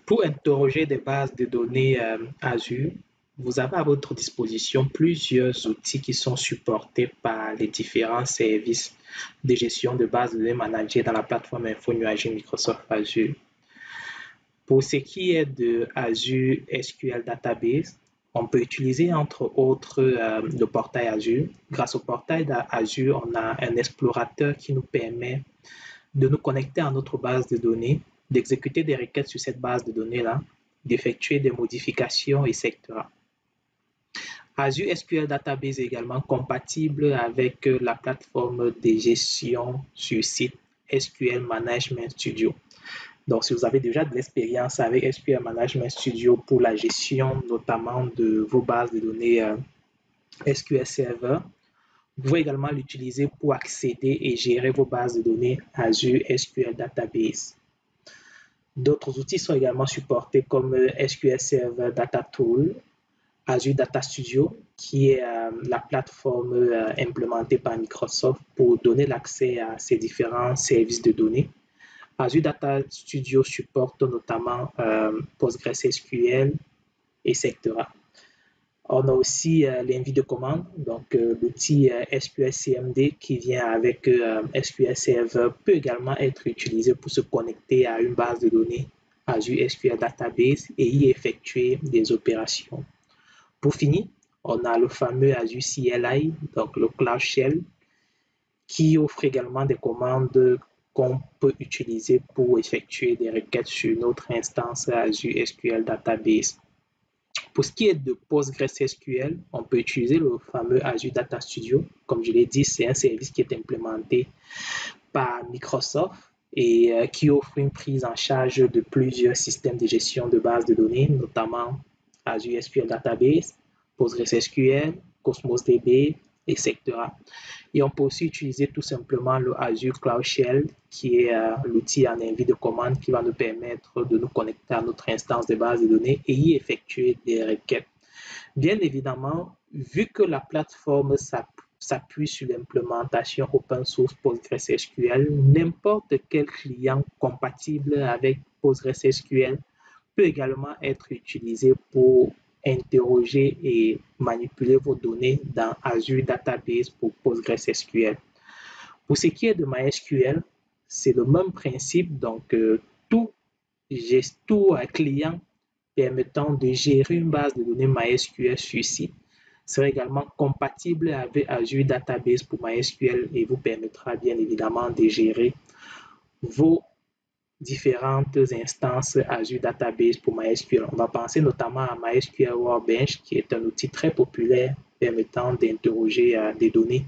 Pour interroger des bases de données Azure, vous avez à votre disposition plusieurs outils qui sont supportés par les différents services de gestion de bases de données managées dans la plateforme Info Nuagique Microsoft Azure. Pour ce qui est de Azure SQL Database, on peut utiliser entre autres le portail Azure. Grâce au portail Azure, on a un explorateur qui nous permet de nous connecter à notre base de données, d'exécuter des requêtes sur cette base de données-là, d'effectuer des modifications, etc. Azure SQL Database est également compatible avec la plateforme de gestion sur site SQL Management Studio. Donc, si vous avez déjà de l'expérience avec SQL Management Studio pour la gestion notamment de vos bases de données SQL Server, vous pouvez également l'utiliser pour accéder et gérer vos bases de données Azure SQL Database. D'autres outils sont également supportés comme SQL Server Data Tool, Azure Data Studio, qui est la plateforme implémentée par Microsoft pour donner l'accès à ces différents services de données. Azure Data Studio supporte notamment PostgreSQL, etc. On a aussi l'envie de commande, donc l'outil SQL CMD qui vient avec SQL Server peut également être utilisé pour se connecter à une base de données Azure SQL Database et y effectuer des opérations. Pour finir, on a le fameux Azure CLI, donc le Cloud Shell, qui offre également des commandes qu'on peut utiliser pour effectuer des requêtes sur notre instance Azure SQL Database. Pour ce qui est de PostgreSQL, on peut utiliser le fameux Azure Data Studio. Comme je l'ai dit, c'est un service qui est implémenté par Microsoft et qui offre une prise en charge de plusieurs systèmes de gestion de bases de données, notamment Azure SQL Database, PostgreSQL, Cosmos DB, etc. Et on peut aussi utiliser tout simplement le Azure Cloud Shell, qui est l'outil en envie de commande qui va nous permettre de nous connecter à notre instance de base de données et y effectuer des requêtes. Bien évidemment, vu que la plateforme s'appuie sur l'implémentation open source PostgreSQL, n'importe quel client compatible avec PostgreSQL peut également être utilisé pour interroger et manipuler vos données dans Azure Database pour PostgreSQL. Pour ce qui est de MySQL, c'est le même principe, donc tout client permettant de gérer une base de données MySQL sur site sera également compatible avec Azure Database pour MySQL et vous permettra bien évidemment de gérer vos différentes instances Azure Database pour MySQL. On va penser notamment à MySQL Workbench, qui est un outil très populaire permettant d'interroger des données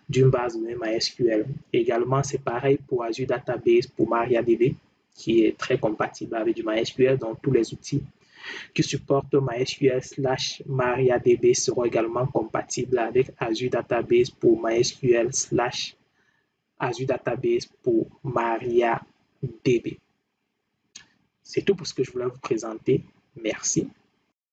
d'une base de données MySQL. Également, c'est pareil pour Azure Database pour MariaDB, qui est très compatible avec du MySQL. Donc, tous les outils qui supportent MySQL/MariaDB seront également compatibles avec Azure Database pour MySQL/Azure Database pour MariaDB. C'est tout pour ce que je voulais vous présenter. Merci.